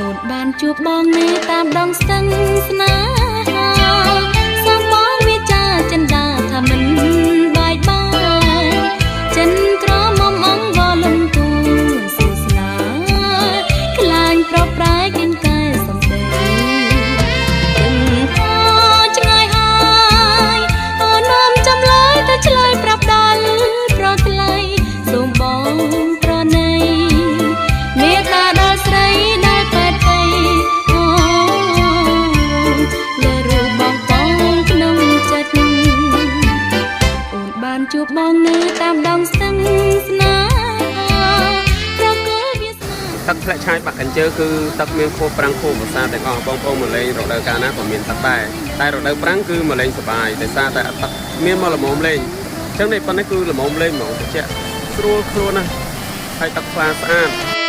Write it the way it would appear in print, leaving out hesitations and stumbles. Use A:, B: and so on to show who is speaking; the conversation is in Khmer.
A: អូនបានជួបបងនៅតាមដងស្ទឹងស្នេហាសំបងវាចាចិនដាថាមិនបាយបាយចិនក្រមុំអងវលំទូសុស្នាខ្លាញ់ប្រប្រែកិនកែសំដីទាំងថាឆ្ងាយហើយអូននាំចំលើយទៅឆ្លើយប្រាប់ដល់ប្រថ្លៃសូមបងប្រណីមេត្តាដល់ស្រីដែលប៉ែតទៅអូលើរូបបងក្នុងចិត្តអូនបានជួបបងនៅតាមដងស្ទឹងស្នេហាប្រគល់វាស្នាទឹកធ្លាក់ឆាយបាក់កញ្ជើគឺទឹកមានខួបប្រាំងខួបវស្សាទាំងអស់បងប្អូនមកលេងរដូវកាលណាក៏មានទឹកដែរតែរដូវប្រាំងគឺមកលេងសប្បាយដោយសារតែទឹកមានមកល្មមលេងអញ្ចឹងនេះប៉ុណ្ណេះគឺល្មមលេងហ្មងត្រជាក់ស្រួលខ្លួនណាស់ហើយទឹកថ្លាស្អាត